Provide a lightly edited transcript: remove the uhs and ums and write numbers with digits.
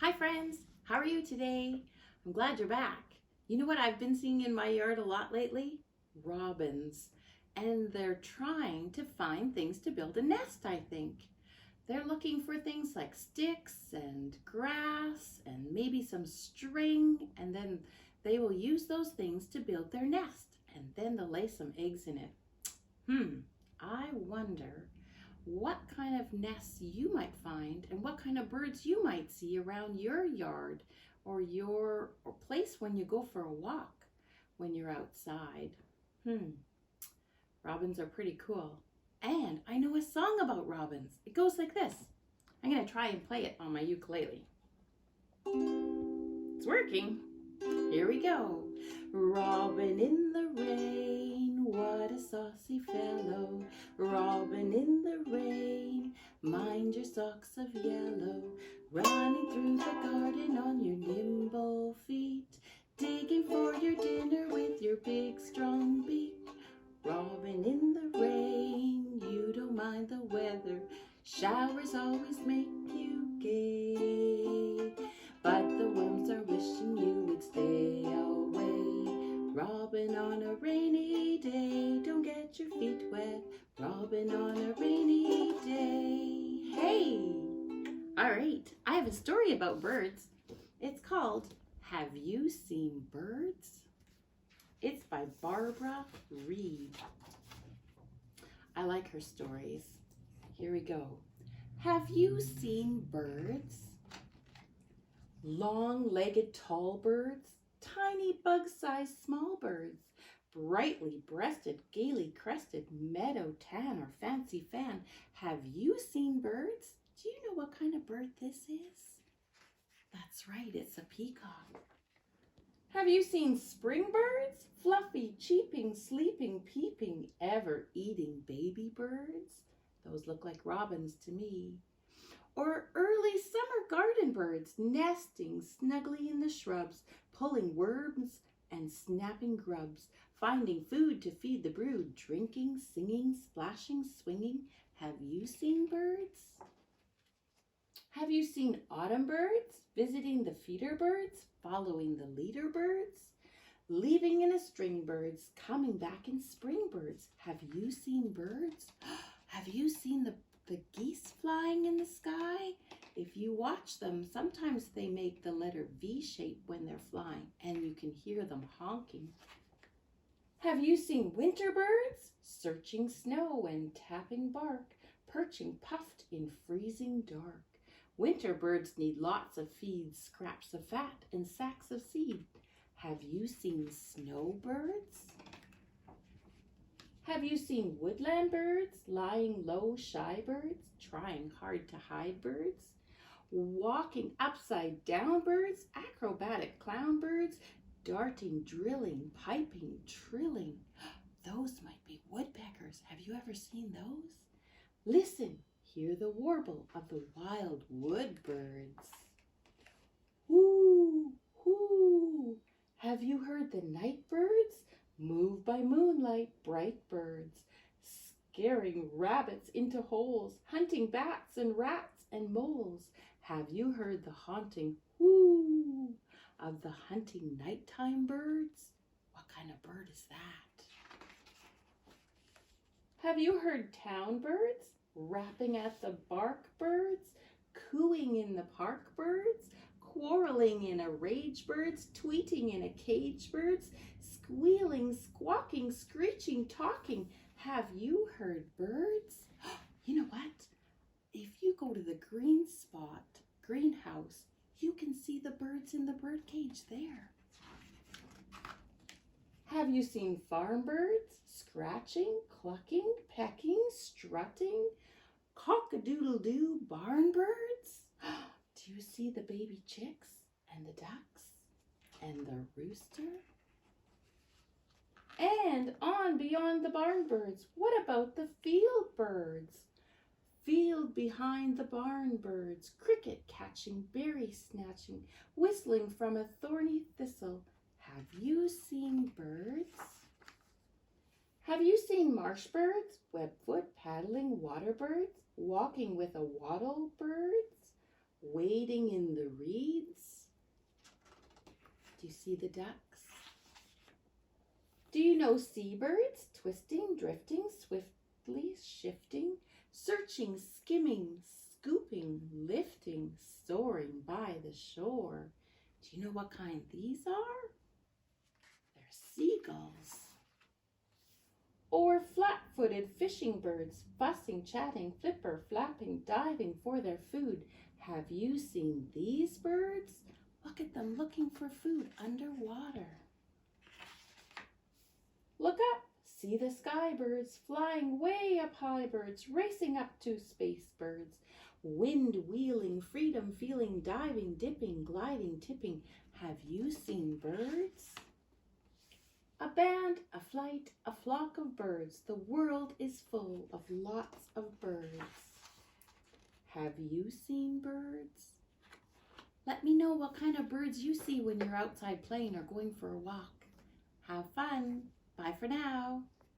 Hi friends, how are you today? I'm glad you're back. You know what I've been seeing in my yard a lot lately? Robins. And they're trying to find things to build a nest, I think. They're looking for things like sticks and grass and maybe some string, and then they will use those things to build their nest, and then they'll lay some eggs in it. I wonder what kind of nests you might find and what kind of birds you might see around your yard or your place when you go for a walk when you're outside. Robins are pretty cool. And I know a song about robins. It goes like this. I'm going to try and play it on my ukulele. It's working. Here we go. Robin in the rain, what a saucy fellow. Robin in the rain, mind your socks of yellow. Running through the garden on your nimble feet, digging for your dinner with your big strong beak. Robin in the rain, you don't mind the weather. Showers always make you gay, but the worms are wishing you would stay away. Robin on a rainy day, don't get your feet wet. Robin on a rainy day. Hey! All right, I have a story about birds. It's called Have You Seen Birds? It's by Barbara Reed. I like her stories. Here we go. Have you seen birds? Long-legged tall birds, tiny bug-sized small birds, brightly breasted, gaily crested, meadow tan or fancy fan. Have you seen birds? Do you know what kind of bird this is? That's right, it's a peacock. Have you seen spring birds? Fluffy, cheeping, sleeping, peeping, ever eating baby birds? Those look like robins to me. Or early summer garden birds, nesting snugly in the shrubs, pulling worms and snapping grubs, finding food to feed the brood, drinking, singing, splashing, swinging. Have you seen birds? Have you seen autumn birds, visiting the feeder birds, following the leader birds, leaving in a string birds, coming back in spring birds? Have you seen birds? Have you seen the geese flying in the sky? If you watch them, sometimes they make the letter V shape when they're flying, and you can hear them honking. Have you seen winter birds? Searching snow and tapping bark, perching puffed in freezing dark. Winter birds need lots of feed, scraps of fat, and sacks of seed. Have you seen snowbirds? Have you seen woodland birds, lying low, shy birds, trying hard to hide birds? Walking upside down birds, acrobatic clown birds, darting, drilling, piping, trilling. Those might be woodpeckers. Have you ever seen those? Listen, hear the warble of the wild wood birds. Whoo, whoo. Have you heard the night birds? Move by moonlight, bright birds, scaring rabbits into holes, hunting bats and rats and moles. Have you heard the haunting whoo of the hunting nighttime birds? What kind of bird is that? Have you heard town birds rapping at the bark birds, cooing in the park birds, quarreling in a rage birds, tweeting in a cage birds, squealing, squawking, screeching, talking? Have you heard birds? You know what? If you go to the green spot greenhouse, you can see the birds in the bird cage there. Have you seen farm birds? Scratching, clucking, pecking, strutting, cock-a-doodle-doo barn birds? Do you see the baby chicks and the ducks and the rooster? And on beyond the barn birds, what about the field birds? Field behind the barn birds, cricket catching, berry snatching, whistling from a thorny thistle. Have you seen birds? Have you seen marsh birds, webfoot paddling water birds, walking with a wattle birds, wading in the reeds? Do you see the ducks? Do you know seabirds? Twisting, drifting, swiftly shifting, searching, skimming, scooping, lifting, soaring by the shore. Do you know what kind these are? They're seagulls. Or flat-footed fishing birds, fussing, chatting, flipper, flapping, diving for their food. Have you seen these birds? Look at them looking for food underwater. Look up, see the sky birds, flying way up high birds, racing up to space birds. Wind wheeling, freedom feeling, diving, dipping, gliding, tipping. Have you seen birds? A band, a flight, a flock of birds. The world is full of lots of birds. Have you seen birds? Let me know what kind of birds you see when you're outside playing or going for a walk. Have fun. Bye for now.